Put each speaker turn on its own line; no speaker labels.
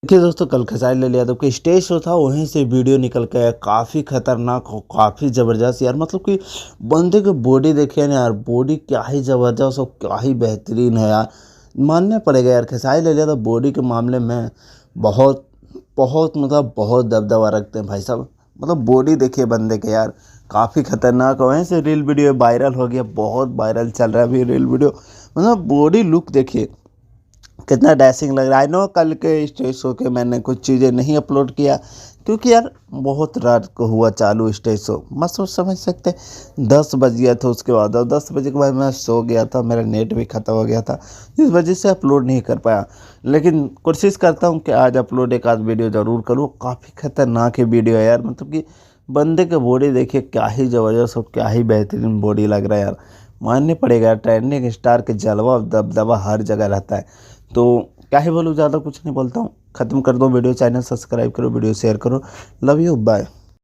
देखिए दोस्तों, कल खेसारी लाल यादव का स्टेज शो था, वहीं से वीडियो निकल के आया। काफ़ी खतरनाक और काफ़ी ज़बरदस्त यार। मतलब कि बंदे की बॉडी देखिए ना यार, बॉडी क्या ही ज़बरदस्त और क्या ही बेहतरीन है यार। मानना पड़ेगा यार, खेसारी लाल यादव बॉडी के मामले में बहुत बहुत मतलब बहुत दबदबा रखते हैं भाई साहब। मतलब बॉडी देखिए बंदे के यार, काफ़ी खतरनाक। वहीं से रील वीडियो वायरल हो गया, बहुत वायरल चल रहा है अभी रील वीडियो। मतलब बॉडी लुक देखिए कितना डैशिंग लग रहा है। आई नो कल के स्टेज शो के मैंने कुछ चीज़ें नहीं अपलोड किया, क्योंकि यार बहुत रात को हुआ चालू स्टेज शो। मत सोच समझ सकते, 10 बज गया था उसके बाद, और 10 बजे के बाद मैं सो गया था, मेरा नेट भी ख़त्म हो गया था, इस वजह से अपलोड नहीं कर पाया। लेकिन कोशिश करता हूँ कि आज अपलोड एक आध वीडियो ज़रूर करूँ। काफ़ी खतरनाक है वीडियो यार। मतलब कि बंदे के बॉडी देखिए क्या ही ज़बरदस्त और क्या ही बेहतरीन बॉडी लग रहा है यार। मानने पड़ेगा यार, ट्रेंडिंग स्टार के जलवा और दबदबा हर जगह रहता है। तो क्या ही बोलूँ, ज़्यादा कुछ नहीं बोलता हूँ। ख़त्म कर दो वीडियो, चैनल सब्सक्राइब करो, वीडियो शेयर करो। Love you, bye.